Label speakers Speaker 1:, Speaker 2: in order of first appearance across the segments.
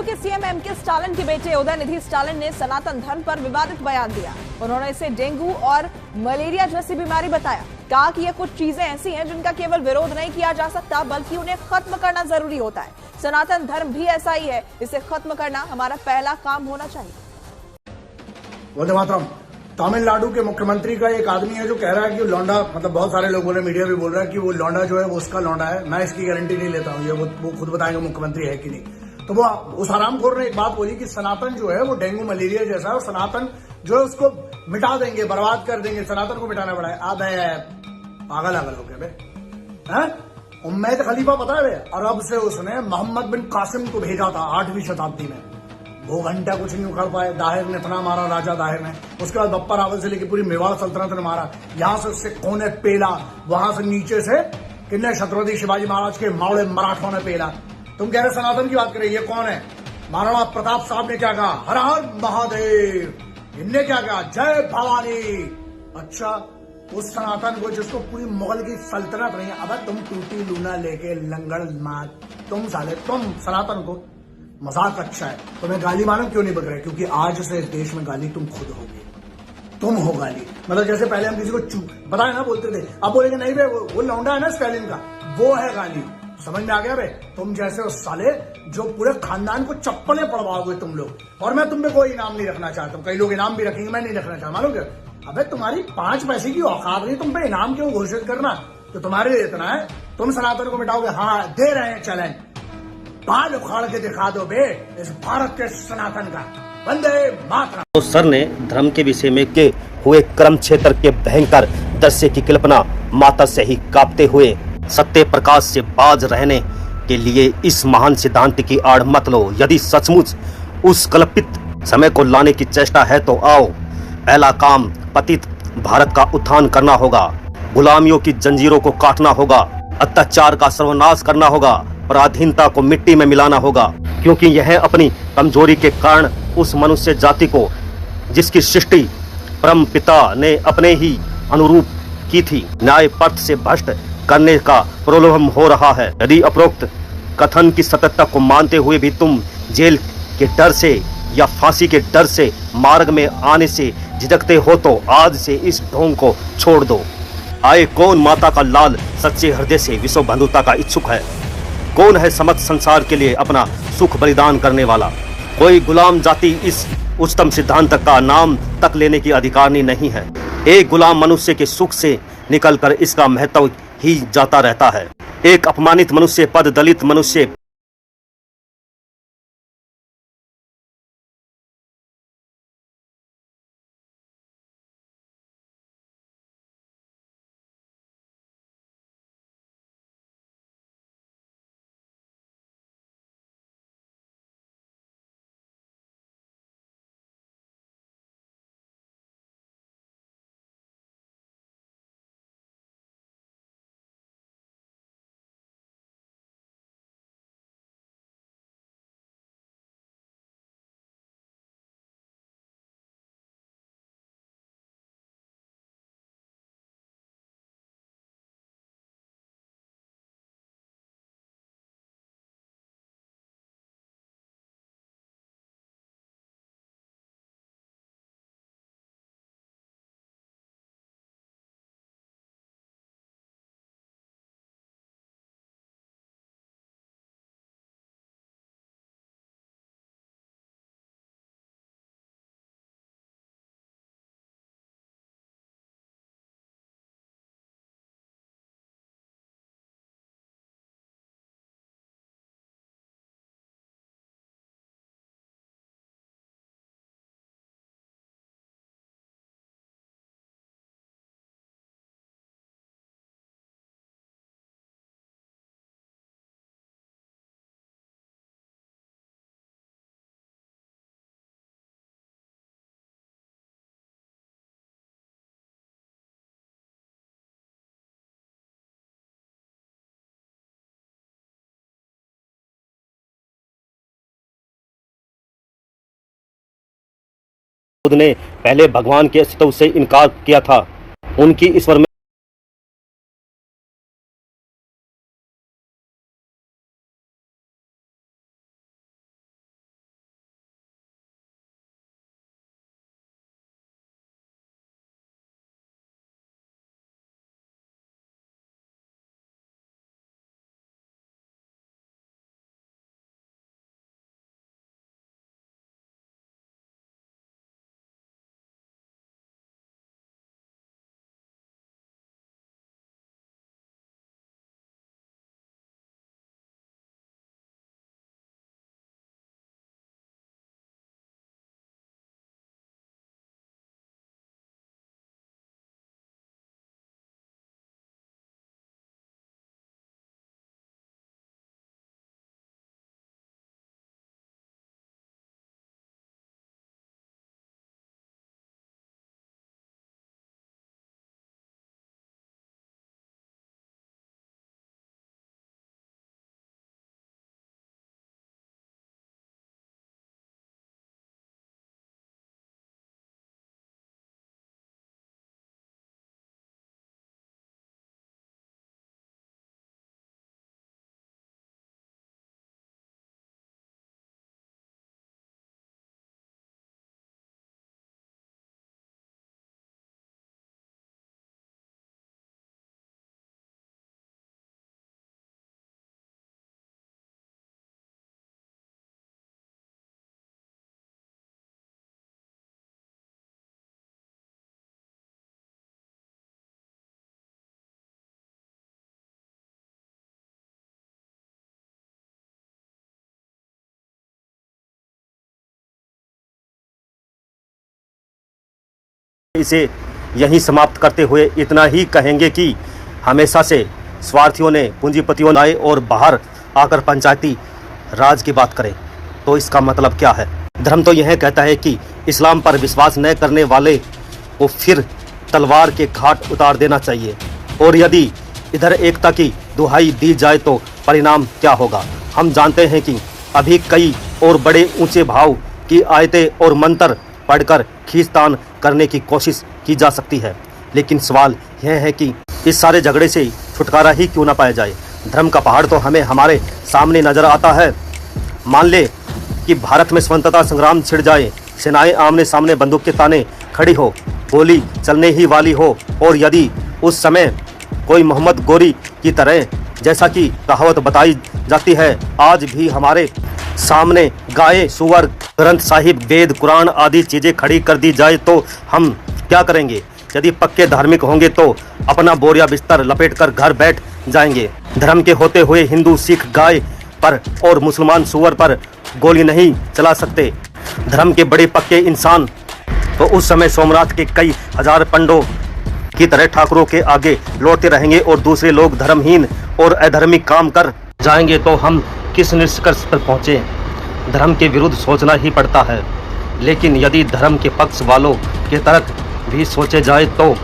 Speaker 1: के CM MK Stalin के बेटे उदयनिधि स्टालिन ने सनातन धर्म पर विवादित बयान दिया। उन्होंने इसे डेंगू और मलेरिया जैसी बीमारी बताया। कहा कि ये कुछ चीजें ऐसी हैं जिनका केवल विरोध नहीं किया जा सकता, बल्कि उन्हें खत्म करना जरूरी होता है। सनातन धर्म भी ऐसा ही है, इसे खत्म करना हमारा पहला काम होना चाहिए।
Speaker 2: वंदे मातरम। तमिलनाडु के मुख्यमंत्री का एक आदमी है जो कह रहा है कि लौंडा, मतलब बहुत सारे लोग बोले, मीडिया भी बोल रहा है कि वो लौंडा जो है वो उसका लौंडा है। मैं इसकी गारंटी नहीं लेता हूं, ये वो खुद बताएंगे मुख्यमंत्री है कि नहीं। तो वो उस हरामखोर ने एक बात बोली कि सनातन जो है वो डेंगू मलेरिया जैसा है और सनातन जो है उसको मिटा देंगे, बर्बाद कर देंगे, सनातन को मिटाना पड़ा है। पागल हो गए बे। उम्मैद खलीफा पता है, अरब से उसने मोहम्मद बिन कासिम को भेजा था 8वीं शताब्दी में। 2 घंटा कुछ नहीं उखाड़ पाए। दाहिर ने इतना मारा, राजा दाहिर ने। उसके बाद बप्पा रावल से लेकर पूरी मेवाड़ सल्तनत ने मारा। यहां से उससे कोने पेला, वहां से नीचे से किन्ने छत्रपति शिवाजी महाराज के मावड़े मराठों ने पेला। तुम कह रहे सनातन की बात करें, ये कौन है? महाराणा प्रताप साहब ने क्या कहा? हर हर महादेव। इनने क्या कहा? जय भवानी। अच्छा, उस सनातन को जिसको पूरी मुगल की सल्तनत नहीं है, अब तुम टूटी लूना लेके लंगड़ मार, तुम सनातन को मजाक अच्छा है। तुम्हें गाली मालूम क्यों नहीं बक रहे? क्योंकि आज से इस देश में गाली तुम खुद होगे, तुम हो गाली। मतलब जैसे पहले हम किसी को बताए ना बोलते थे, अब बोलेंगे नहीं भाई वो लौंडा है ना स्टालिन का, वो है गाली। समझ में आ गया बे? तुम जैसे उस साले जो पूरे खानदान को चप्पलें पड़वाओगे तुम लोग। और मैं तुम पे कोई इनाम नहीं रखना चाहता हूँ, कई लोग इनाम भी रखेंगे, मैं नहीं रखना चाहता। मालूम क्या? अबे तुम्हारी 5 पैसे की औकात नहीं तुम पे इनाम क्यों घोषित करना? तो तुम्हारे लिए इतना है, तुम सनातन को मिटाओगे। हाँ, दे रहे हैं चैलेंज, बाल उखाड़ के दिखा दो बे इस भारत के सनातन का। वंदे मातरम।
Speaker 3: तो सर ने धर्म के विषय में के हुए कर्म क्षेत्र के भयंकर दृश्य की कल्पना माता से ही कांपते हुए सत्य प्रकाश से बाज रहने के लिए इस महान सिद्धांत की आड़ मत लो। यदि सचमुच उस कल्पित समय को लाने की चेष्टा है तो आओ, पहला काम पतित भारत का उत्थान करना होगा, गुलामियों की जंजीरों को काटना होगा, अत्याचार का सर्वनाश करना होगा, पराधीनता को मिट्टी में मिलाना होगा। क्योंकि यह अपनी कमजोरी के कारण उस मनुष्य जाति को, जिसकी सृष्टि परम पिता ने अपने ही अनुरूप की थी, न्याय पथ से भ्रष्ट करने का प्रलोभन हो रहा है। यदि उपरोक्त कथन की सत्यता को मानते हुए भी तुम जेल के डर से या फांसी के डर से मार्ग में आने से झिझकते हो तो आज से इस ढोंग को छोड़ दो। आए कौन माता का लाल सच्चे हृदय से विश्व बंधुता का इच्छुक है? कौन है समस्त संसार के लिए अपना सुख बलिदान करने वाला? कोई गुलाम जाति इस उच्चतम सिद्धांत का नाम तक लेने की अधिकारी नहीं है। एक गुलाम मनुष्य के सुख से निकलकर इसका महत्व ही जाता रहता है। एक अपमानित मनुष्य पद, दलित मनुष्य खुद ने पहले भगवान के अस्तित्व से इनकार किया था। उनकी ईश्वर में इसे यहीं समाप्त करते हुए इतना ही कहेंगे कि हमेशा से स्वार्थियों ने, पूंजीपतियों ने आए और बाहर आकर पंचायती राज की बात करें, तो इसका मतलब क्या है? धर्म तो यह कहता है कि इस्लाम पर विश्वास न करने वाले को फिर तलवार के घाट उतार देना चाहिए, और यदि इधर एकता की दुहाई दी जाए तो परिणाम क्या होगा? हम जानते हैं कि अभी कई और बड़े ऊंचे भाव की आयतें और मंत्र पढ़कर खींचतान करने की कोशिश की जा सकती है, लेकिन सवाल यह है कि इस सारे झगड़े से छुटकारा ही क्यों ना पाया जाए? धर्म का पहाड़ तो हमें हमारे सामने नजर आता है। मान ले कि भारत में स्वतंत्रता संग्राम छिड़ जाए, सेनाएं आमने सामने बंदूक के ताने खड़ी हो, गोली चलने ही वाली हो, और यदि उस समय कोई मोहम्मद गोरी की तरह, जैसा कि कहावत बताई जाती है, आज भी हमारे सामने गाय, सुअर, ग्रंथ साहिब, वेद, कुरान आदि चीज़ें खड़ी कर दी जाए तो हम क्या करेंगे? यदि पक्के धार्मिक होंगे तो अपना बोरिया बिस्तर लपेटकर घर बैठ जाएंगे। धर्म के होते हुए हिंदू, सिख गाय पर और मुसलमान सुअर पर गोली नहीं चला सकते। धर्म के बड़े पक्के इंसान तो उस समय सोमनाथ के कई हजार पंडों की तरह ठाकुरों के आगे लौटते रहेंगे, और दूसरे लोग धर्महीन और अधर्मिक काम कर जाएंगे, तो हम किस निष्कर्ष पर पहुँचे? धर्म के विरुद्ध सोचना ही पड़ता है, लेकिन यदि धर्म के पक्ष वालों के तरफ भी सोचे जाए तो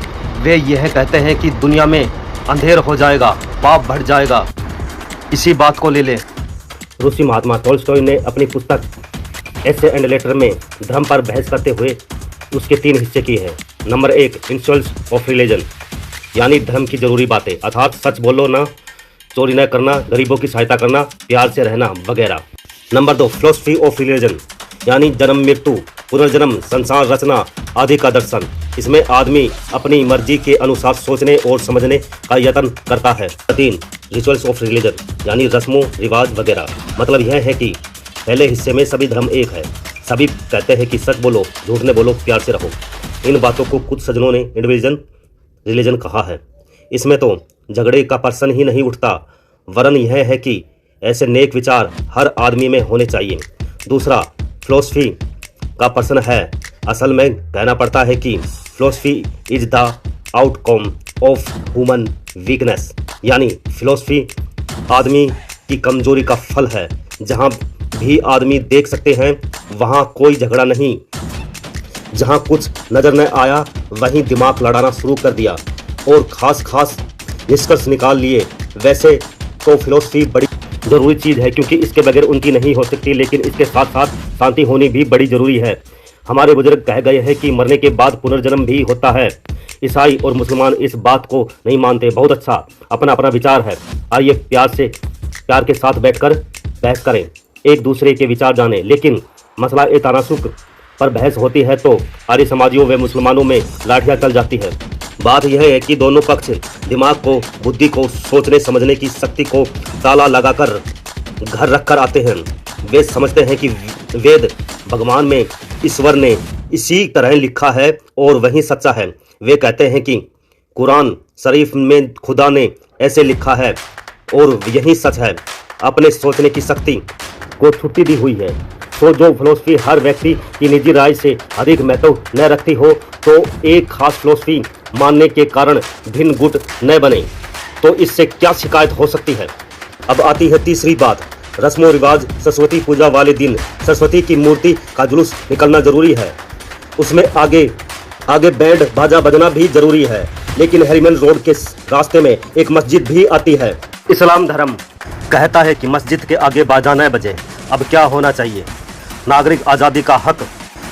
Speaker 3: वे यह कहते हैं कि दुनिया में अंधेर हो जाएगा, पाप बढ़ जाएगा। इसी बात को ले ले। रूसी महात्मा टॉलस्टॉय ने अपनी पुस्तक एसे एंड लेटर में धर्म पर बहस करते हुए उसके 3 हिस्से किए हैं। नंबर 1, इन्सल्ट्स ऑफ रिलीजन, यानी धर्म की जरूरी बातें, अर्थात सच बोलो ना, चोरी न करना, गरीबों की सहायता करना, प्यार से रहना वगैरह। नंबर 2, फिलॉसफी ऑफ रिलीजन, यानी जन्म, मृत्यु, पुनर्जन्म, संसार रचना आदि का दर्शन। इसमें आदमी अपनी मर्जी के अनुसार सोचने और समझने का यत्न करता है। 3, रिचुअल्स ऑफ रिलीजन, यानी रस्मों रिवाज वगैरह। मतलब यह है कि पहले हिस्से में सभी धर्म एक है, सभी कहते हैं कि सच बोलो, झूठ न बोलो, प्यार से रहो। इन बातों को कुछ सज्जनों ने इंडिविजुअल रिलीजन कहा है। इसमें तो झगड़े का प्रश्न ही नहीं उठता, वरन यह है कि ऐसे नेक विचार हर आदमी में होने चाहिए। दूसरा, फिलॉसफी का प्रश्न है। असल में कहना पड़ता है कि philosophy is the outcome of human weakness, यानी फिलॉसफी आदमी की कमजोरी का फल है। जहाँ भी आदमी देख सकते हैं वहाँ कोई झगड़ा नहीं, जहाँ कुछ नजर न आया वहीं दिमाग लड़ाना शुरू कर दिया और खास निष्कर्ष निकाल लिए। वैसे तो फिलॉसफी बड़ी जरूरी चीज़ है, क्योंकि इसके बगैर उनकी नहीं हो सकती, लेकिन इसके साथ साथ शांति होनी भी बड़ी जरूरी है। हमारे बुजुर्ग कह गए हैं कि मरने के बाद पुनर्जन्म भी होता है। ईसाई और मुसलमान इस बात को नहीं मानते। बहुत अच्छा, अपना अपना विचार है। आइए प्यार के साथ बैठकर बहस करें, एक दूसरे के विचार जानें। लेकिन मसला ए तनासुक पर बहस होती है तो आर्य समाजियों व मुसलमानों में लाठियाँ चल जाती है। बात यह है कि दोनों पक्ष दिमाग को, बुद्धि को, सोचने समझने की शक्ति को ताला लगाकर घर रखकर आते हैं। वे समझते हैं कि वेद, भगवान में ईश्वर ने इसी तरह लिखा है और वही सच्चा है। वे कहते हैं कि कुरान शरीफ में खुदा ने ऐसे लिखा है और यही सच है। अपने सोचने की शक्ति को छुट्टी दी हुई है। तो जो फिलॉसफी हर व्यक्ति की निजी राय से अधिक महत्व न रखती हो, तो एक खास फिलॉसफी मानने के कारण भिन्न गुट न बने, तो इससे क्या शिकायत हो सकती है। अब आती है तीसरी बात, रस्मों रिवाज। सरस्वती पूजा वाले दिन सरस्वती की मूर्ति का जुलूस निकलना जरूरी है। उसमें आगे बैंड बाजा बजना भी जरूरी है। लेकिन हेरिमन रोड के रास्ते में एक मस्जिद भी आती है। इस्लाम धर्म कहता है कि मस्जिद के आगे बाजा न बजे। अब क्या होना चाहिए? नागरिक आज़ादी का हक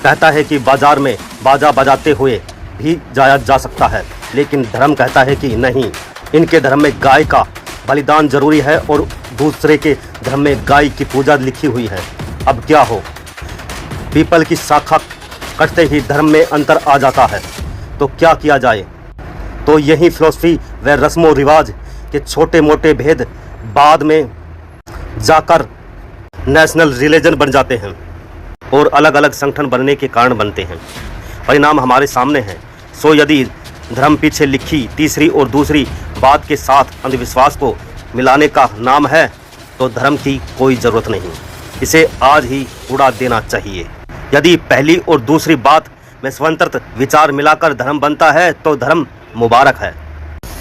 Speaker 3: कहता है कि बाजार में बाजा बजाते हुए भी जाया जा सकता है, लेकिन धर्म कहता है कि नहीं। इनके धर्म में गाय का बलिदान जरूरी है और दूसरे के धर्म में गाय की पूजा लिखी हुई है। अब क्या हो? पीपल की शाखा कटते ही धर्म में अंतर आ जाता है, तो क्या किया जाए? तो यही फिलॉसफी व रस्मों रिवाज के छोटे मोटे भेद बाद में जाकर नेशनल रिलीजन बन जाते हैं और अलग अलग संगठन बनने के कारण बनते हैं। परिणाम हमारे सामने है। सो यदि धर्म पीछे लिखी तीसरी और दूसरी बात के साथ अंधविश्वास को मिलाने का नाम है, तो धर्म की कोई ज़रूरत नहीं। इसे आज ही उड़ा देना चाहिए। यदि पहली और दूसरी बात में स्वतंत्र विचार मिलाकर धर्म बनता है तो धर्म मुबारक है,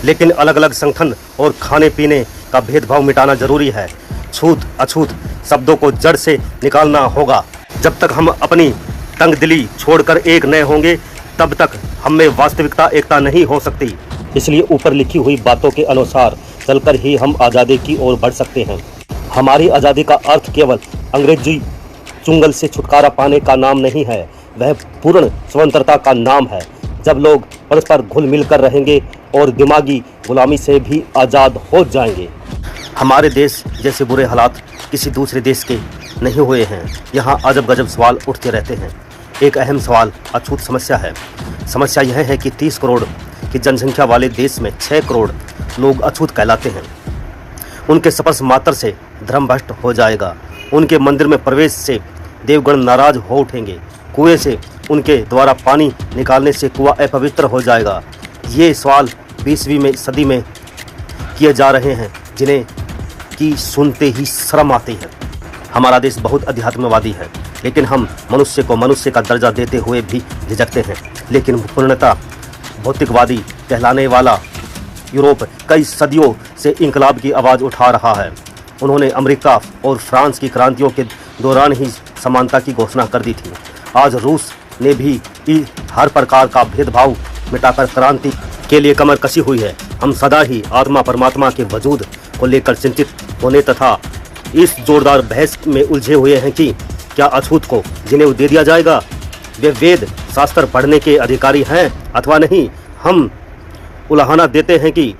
Speaker 3: लेकिन अलग अलग संगठन और खाने पीने का भेदभाव मिटाना जरूरी है। छूत अछूत शब्दों को जड़ से निकालना होगा। जब तक हम अपनी तंगदिली छोड़कर एक न होंगे तब तक हम में वास्तविकता एकता नहीं हो सकती। इसलिए ऊपर लिखी हुई बातों के अनुसार चलकर ही हम आज़ादी की ओर बढ़ सकते हैं। हमारी आज़ादी का अर्थ केवल अंग्रेजी चुंगल से छुटकारा पाने का नाम नहीं है, वह पूर्ण स्वतंत्रता का नाम है। जब लोग परस्पर घुल मिल कर रहेंगे और दिमागी गुलामी से भी आज़ाद हो जाएंगे। हमारे देश जैसे बुरे हालात किसी दूसरे देश के नहीं हुए हैं। यहाँ अजब गजब सवाल उठते रहते हैं। एक अहम सवाल अछूत समस्या है। समस्या यह है कि 30 करोड़ की जनसंख्या वाले देश में 6 करोड़ लोग अछूत कहलाते हैं। उनके स्पर्श मात्र से धर्म भ्रष्ट हो जाएगा। उनके मंदिर में प्रवेश से देवगण नाराज हो उठेंगे। कुएं से उनके द्वारा पानी निकालने से कुआं अपवित्र हो जाएगा। ये सवाल 20वीं सदी में किए जा रहे हैं, जिन्हें की सुनते ही शर्म आती है। हमारा देश बहुत अध्यात्मवादी है, लेकिन हम मनुष्य को मनुष्य का दर्जा देते हुए भी झिझकते हैं। लेकिन पूर्णतः भौतिकवादी कहलाने वाला यूरोप कई सदियों से इंकलाब की आवाज़ उठा रहा है। उन्होंने अमेरिका और फ्रांस की क्रांतियों के दौरान ही समानता की घोषणा कर दी थी। आज रूस ने भी हर प्रकार का भेदभाव मिटाकर क्रांति के लिए कमर कसी हुई है। हम सदा ही आत्मा परमात्मा के वजूद को लेकर चिंतित होने तथा इस जोरदार बहस में उलझे हुए हैं कि क्या अछूत को जिन्हें दे दिया जाएगा, वे वेद शास्त्र पढ़ने के अधिकारी हैं अथवा नहीं। हम उलाहना देते हैं कि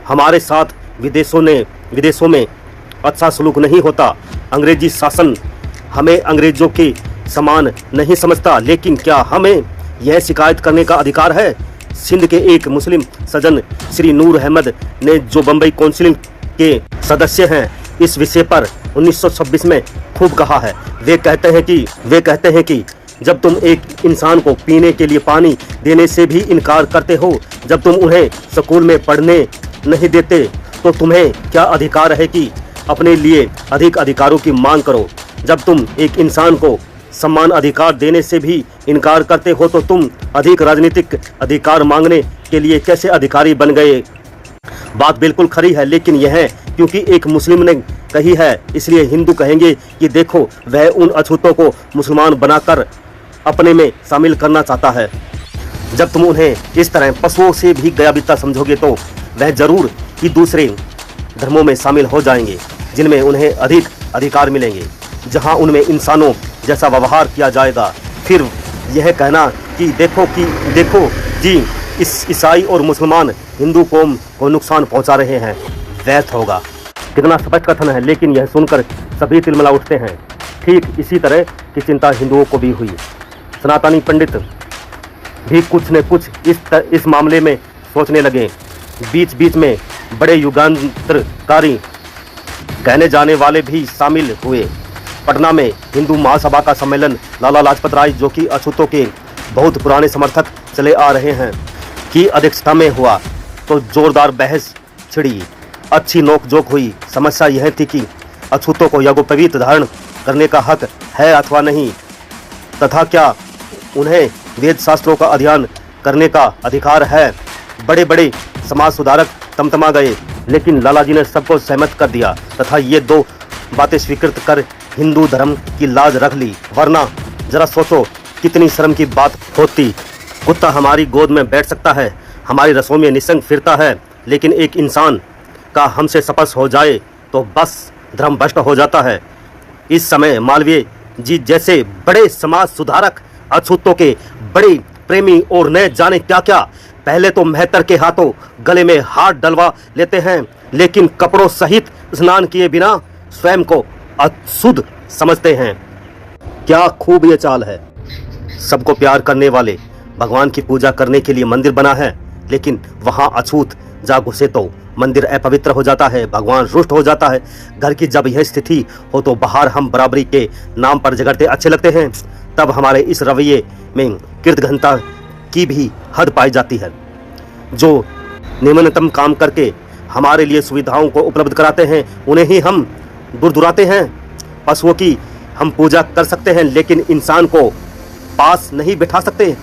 Speaker 3: हमारे साथ विदेशों में अच्छा सलूक नहीं होता। अंग्रेजी शासन हमें अंग्रेजों के समान नहीं समझता, लेकिन क्या हमें यह शिकायत करने का अधिकार है? सिंध के एक मुस्लिम सज्जन श्री नूर अहमद ने, जो बम्बई काउंसिल के सदस्य हैं, इस विषय पर 1926 में खूब कहा है। वे कहते हैं कि जब तुम एक इंसान को पीने के लिए पानी देने से भी इनकार करते हो, जब तुम उन्हें स्कूल में पढ़ने नहीं देते, तो तुम्हें क्या अधिकार है कि अपने लिए अधिक अधिकारों की मांग करो? जब तुम एक इंसान को समान अधिकार देने से भी इनकार करते हो, तो तुम अधिक राजनीतिक अधिकार मांगने के लिए कैसे अधिकारी बन गए? बात बिल्कुल खरी है, लेकिन यह क्योंकि एक मुस्लिम ने कही है, इसलिए हिंदू कहेंगे कि देखो, वह उन अछूतों को मुसलमान बनाकर अपने में शामिल करना चाहता है। जब तुम उन्हें इस तरह पशुओं से भी गया बिता समझोगे, तो वह जरूर ही दूसरे धर्मों में शामिल हो जाएंगे, जिनमें उन्हें अधिक अधिकार मिलेंगे, जहां उनमें इंसानों जैसा व्यवहार किया जाएगा। फिर यह कहना कि देखो जी, इस ईसाई और मुसलमान हिंदू कौम को नुकसान पहुंचा रहे हैं, व्यर्थ होगा। कितना स्पष्ट कथन है, लेकिन यह सुनकर सभी तिलमिला उठते हैं। ठीक इसी तरह की चिंता हिंदुओं को भी हुई। सनातनी पंडित भी कुछ न कुछ इस मामले में सोचने लगे। बीच बीच में बड़े युगांतरकारी कहने जाने वाले भी शामिल हुए। पटना में हिंदू महासभा का सम्मेलन लाला लाजपत राय, जो कि अछूतों के बहुत पुराने समर्थक चले आ रहे हैं, की अध्यक्षता में हुआ, तो जोरदार बहस छिड़ी, अच्छी नोकझोंक हुई। समस्या यह थी कि अछूतों को यज्ञोपवीत धारण करने का हक है अथवा नहीं, तथा क्या उन्हें वेद शास्त्रों का अध्ययन करने का अधिकार है। बड़े बड़े समाज सुधारक तमतमा गए, लेकिन लालाजी ने सबको सहमत कर दिया तथा ये दो बातें स्वीकृत कर हिंदू धर्म की लाज रख ली। वरना जरा सोचो कितनी शर्म की बात होती। कुत्ता हमारी गोद में बैठ सकता है, हमारी रसोई में निसंग फिरता है, लेकिन एक इंसान का हमसे स्पर्श हो जाए तो बस धर्म भ्रष्ट हो जाता है। इस समय मालवीय जी जैसे बड़े समाज सुधारक अछूतों के बड़े प्रेमी और न जाने क्या क्या, पहले तो मेहतर के हाथों गले में हाथ डलवा लेते हैं, लेकिन कपड़ों सहित स्नान किए बिना स्वयं को अशुद्ध समझते हैं। क्या खूब ये चाल है। सबको प्यार करने वाले भगवान की पूजा करने के लिए मंदिर बना है, लेकिन वहां अछूत जा घुसे तो मंदिर अपवित्र हो जाता है, भगवान रुष्ट हो जाता है। घर की जब यह स्थिति हो तो बाहर हम बराबरी के नाम पर झगड़ते अच्छे लगते हैं। तब हमारे इस रवैये में कृतघ्नता की भी हद पाई जाती है। जो निम्नतम काम करके हमारे लिए सुविधाओं को उपलब्ध कराते हैं, उन्हें ही हम दुराते हैं। पशुओं की हम पूजा कर सकते हैं, लेकिन इंसान को पास नहीं बिठा सकते।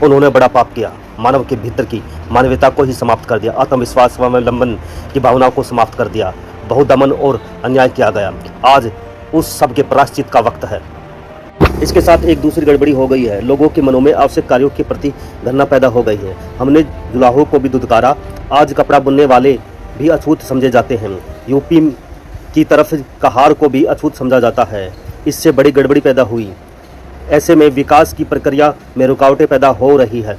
Speaker 3: उन्होंने बड़ा पाप किया, मानव के भीतर की मानवता को ही समाप्त कर दिया, आत्मविश्वास स्वावलंबन की भावना को समाप्त कर दिया, बहुत दमन और अन्याय किया गया। आज उस सब के प्रायश्चित का वक्त है। इसके साथ एक दूसरी गड़बड़ी हो गई है, लोगों के मनों में आवश्यक कार्यों के प्रति घृणा पैदा हो गई है। हमने जुलाहों को भी दुदकारा, आज कपड़ा बुनने वाले भी अछूत समझे जाते हैं, यूपी की तरफ कहार को भी अछूत समझा जाता है। इससे बड़ी गड़बड़ी पैदा हुई। ऐसे में विकास की प्रक्रिया में रुकावटें पैदा हो रही है।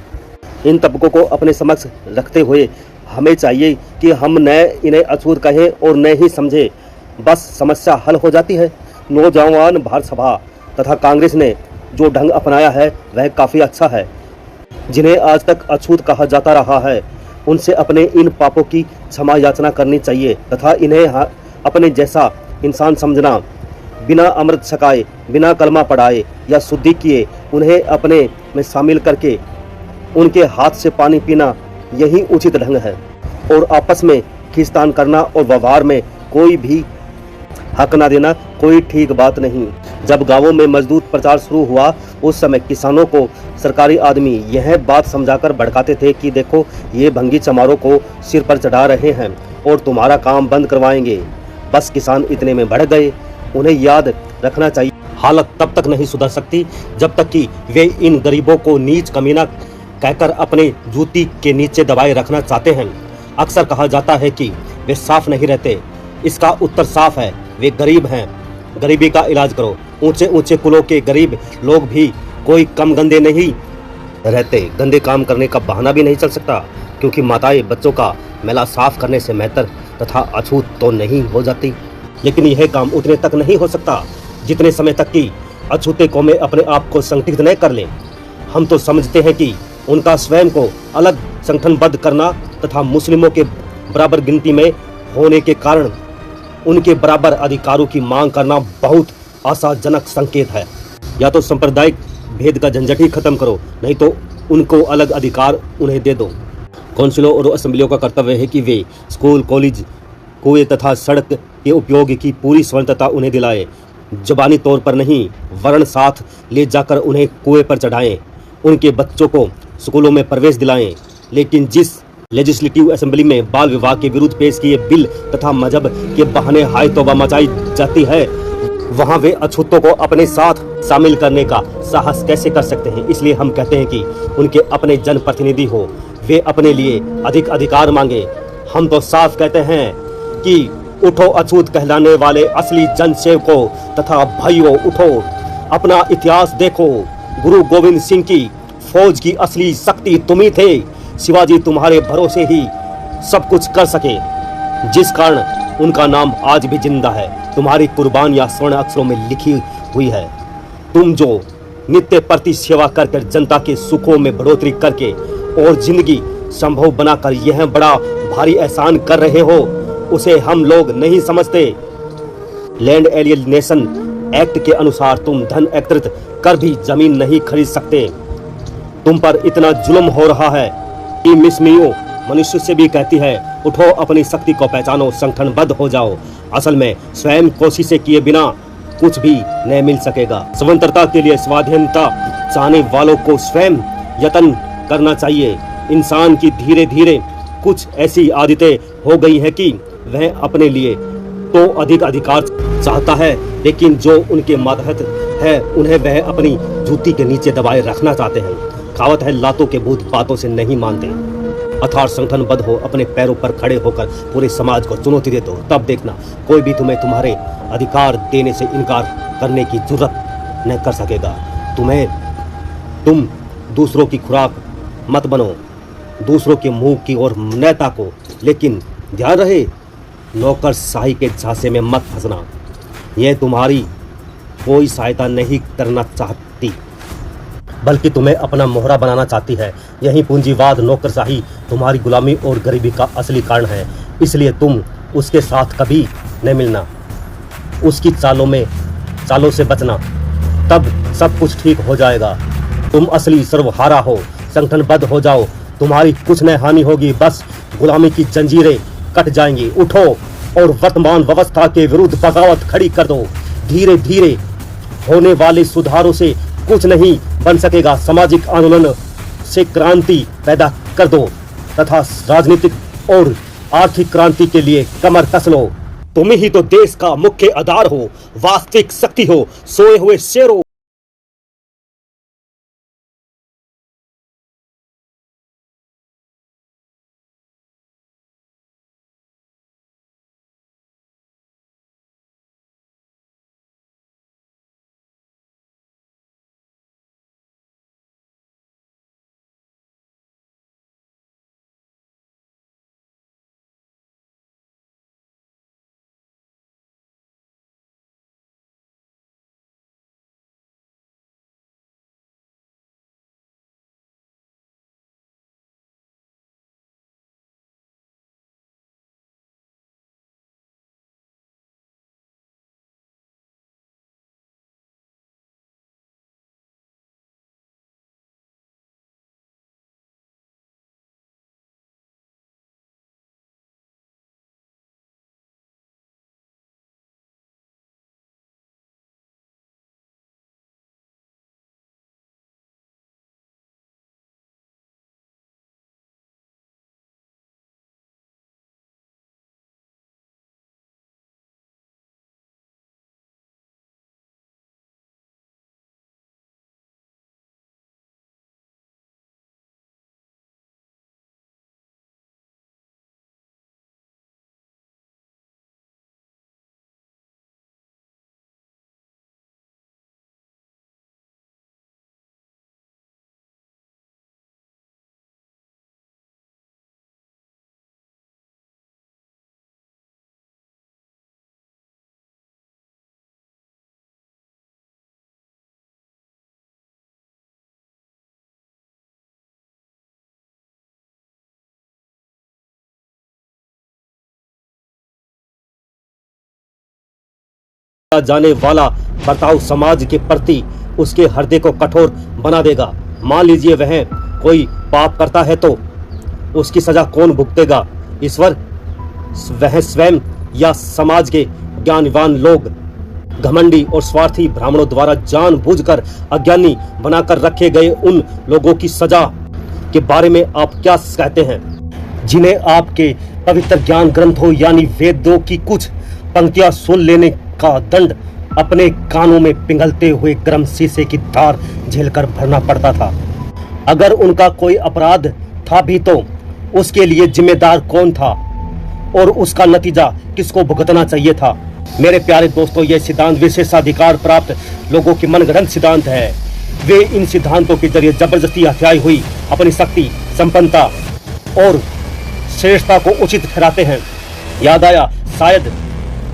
Speaker 3: इन तबकों को अपने समक्ष रखते हुए हमें चाहिए कि हम न इन्हें अछूत कहें और न ही समझे, बस समस्या हल हो जाती है। नौजवान भारत सभा तथा कांग्रेस ने जो ढंग अपनाया है वह काफ़ी अच्छा है। जिन्हें आज तक अछूत कहा जाता रहा है, उनसे अपने इन पापों की क्षमा याचना करनी चाहिए तथा इन्हें अपने जैसा इंसान समझना, बिना अमृत छकाए, बिना कलमा पढ़ाए या शुद्धि किए उन्हें अपने में शामिल करके उनके हाथ से पानी पीना यही उचित ढंग है। और आपस में खींचतान करना और व्यवहार में कोई भी हक ना देना कोई ठीक बात नहीं। जब गांवों में मजदूर प्रचार शुरू हुआ, उस समय किसानों को सरकारी आदमी यह बात समझाकर भड़काते थे कि देखो ये भंगी चमारों को सिर पर चढ़ा रहे हैं और तुम्हारा काम बंद करवाएंगे। बस किसान इतने में बढ़ गए। उन्हें याद रखना चाहिए, हालत तब तक नहीं सुधर सकती जब तक कि वे इन गरीबों को नीच कमीना कहकर अपने जूती के नीचे दबाए रखना चाहते हैं। अक्सर कहा जाता है कि वे साफ नहीं रहते। इसका उत्तर साफ है, वे गरीब हैं। गरीबी का इलाज करो। ऊंचे ऊंचे कुलों के गरीब लोग भी कोई कम गंदे नहीं रहते। गंदे काम करने का बहाना भी नहीं चल सकता, क्योंकि माताएं बच्चों का मैला साफ करने से बेहतर तथा अछूत तो नहीं हो जाती। लेकिन यह काम उतने तक नहीं हो सकता जितने समय तक कि अछूते कौमें अपने आप को संगठित न कर लें। हम तो समझते हैं कि उनका स्वयं को अलग संगठनबद्ध करना तथा मुस्लिमों के बराबर गिनती में होने के कारण उनके बराबर अधिकारों की मांग करना बहुत आशाजनक संकेत है। या तो सांप्रदायिक भेद का झंझट ही खत्म करो, नहीं तो उनको अलग अधिकार उन्हें दे दो। काउंसिलों और असेंबलियों का कर्तव्य है कि वे स्कूल, कॉलेज, कुएं तथा सड़क के उपयोग की पूरी स्वतंत्रता उन्हें दिलाए। जबानी तौर पर नहीं, वर्ण साथ ले जाकर उन्हें कुएं पर चढ़ाएं। उनके बच्चों को स्कूलों में प्रवेश दिलाएं। लेकिन जिस लेजिस्लेटिव असेंबली में बाल विवाह के विरुद्ध पेश किए बिल तथा मजहब के बहाने हाय तौबा मचाई जाती है, वहां वे अछूतों को अपने साथ शामिल करने का साहस कैसे कर सकते हैं। इसलिए हम कहते हैं कि उनके अपने जनप्रतिनिधि हो, वे अपने लिए अधिक अधिकार मांगे। हम तो साफ कहते हैं कि उठो अछूत कहलाने वाले असली जनसेवकों तथा भाइयों, उठो, अपना इतिहास देखो। गुरु गोविंद सिंह की फौज की असली शक्ति तुम ही थे। शिवाजी तुम्हारे भरोसे ही सब कुछ कर सके, जिस कारण उनका नाम आज भी जिंदा है, तुम्हारी कुर्बानियां स्वर्ण अक्षरों में लिखी हुई है। तुम जो नित्य प्रति सेवा कर जनता के सुखों में बढ़ोतरी करके और जिंदगी संभव बनाकर यह बड़ा भारी एहसान कर रहे हो, उसे हम लोग नहीं समझते। लैंड एलियनेशन एक्ट के अनुसार तुम धन एकत्रित कर भी जमीन नहीं खरीद सकते। तुम पर इतना जुल्म हो रहा है कि मिस मियो मनुष्य से भी कहती है, उठो, अपनी शक्ति को पहचानो, संगठनबद्ध हो जाओ। असल में स्वयं कोशिशें किए बिना कुछ भी नहीं मिल सकेगा। स्वतंत्रता के लिए स्वाधीनता चाहने वालों को स्वयं यत्न करना चाहिए। इंसान की धीरे धीरे कुछ ऐसी आदतें हो गई हैं कि वह अपने लिए तो अधिक अधिकार चाहता है, लेकिन जो उनके मातहत है उन्हें वह अपनी जूती के नीचे दबाए रखना चाहते हैं। कहावत है, लातों के भूत बातों से नहीं मानते। अर्थात संगठनबद्ध हो, अपने पैरों पर खड़े होकर पूरे समाज को चुनौती दे दो, तब देखना कोई भी तुम्हें तुम्हारे अधिकार देने से इनकार करने की जुर्रत न कर सकेगा। तुम दूसरों की खुराक मत बनो, दूसरों के मुंह की ओर न ताको, लेकिन ध्यान रहे नौकरशाही के झांसे में मत फंसना। यह तुम्हारी कोई सहायता नहीं करना चाहती, बल्कि तुम्हें अपना मोहरा बनाना चाहती है। यही पूंजीवाद, नौकरशाही तुम्हारी गुलामी और गरीबी का असली कारण है। इसलिए तुम उसके साथ कभी न मिलना, उसकी चालों से बचना, तब सब कुछ ठीक हो जाएगा। तुम असली सर्वहारा हो, संगठनबद्ध हो जाओ, तुम्हारी कुछ न हानि होगी, बस गुलामी की जंजीरें कट जाएंगी। उठो और वर्तमान व्यवस्था के विरुद्ध बगावत खड़ी कर दो। धीरे धीरे होने वाले सुधारों से कुछ नहीं बन सकेगा। सामाजिक आंदोलन से क्रांति पैदा कर दो तथा राजनीतिक और आर्थिक क्रांति के लिए कमर कस लो। तुम ही तो देश का मुख्य आधार हो, वास्तविक शक्ति हो, सोए हुए शेरों। जाने वाला बर्ताव समाज के प्रति उसके हृदय को कठोर बना देगा। मान लीजिए वह कोई पाप करता है तो उसकी सजा कौन भुगतेगा? ईश्वर, वह स्वयं या समाज के ज्ञानवान लोग? घमंडी और स्वार्थी ब्राह्मणों द्वारा जानबूझकर अज्ञानी बनाकर रखे गए उन लोगों की सजा के बारे में आप क्या कहते हैं, जिन्हें आपके पवित्र ज्ञान ग्रंथों यानी वेदों की कुछ पंक्तियां सुन लेने का दंड अपने कानों में पिघलते हुए गर्म शीशे की धार झेलकर भरना पड़ता था? अगर उनका कोई अपराध था भी तो उसके लिए जिम्मेदार कौन था और उसका नतीजा किसको भुगतना चाहिए था? मेरे प्यारे दोस्तों, यह सिद्धांत विशेषाधिकार प्राप्त लोगों के मनगढ़ंत सिद्धांत है। वे इन सिद्धांतों के जरिए जबरदस्ती हथियाई हुई अपनी शक्ति, संपन्नता और श्रेष्ठता को उचित ठहराते हैं। याद आया, शायद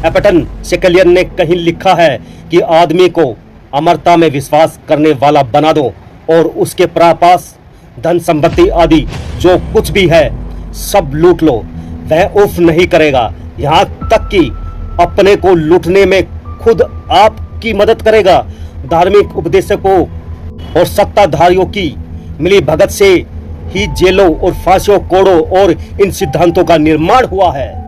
Speaker 3: एपटन शेकलियन ने कहीं लिखा है कि आदमी को अमरता में विश्वास करने वाला बना दो और उसके पास धन संपत्ति आदि जो कुछ भी है सब लूट लो, वह उफ नहीं करेगा। यहाँ तक कि अपने को लूटने में खुद आपकी मदद करेगा। धार्मिक उपदेशकों और सत्ताधारियों की मिली भगत से ही जेलों और फांसियों कोड़ों और इन सिद्धांतों का निर्माण हुआ है।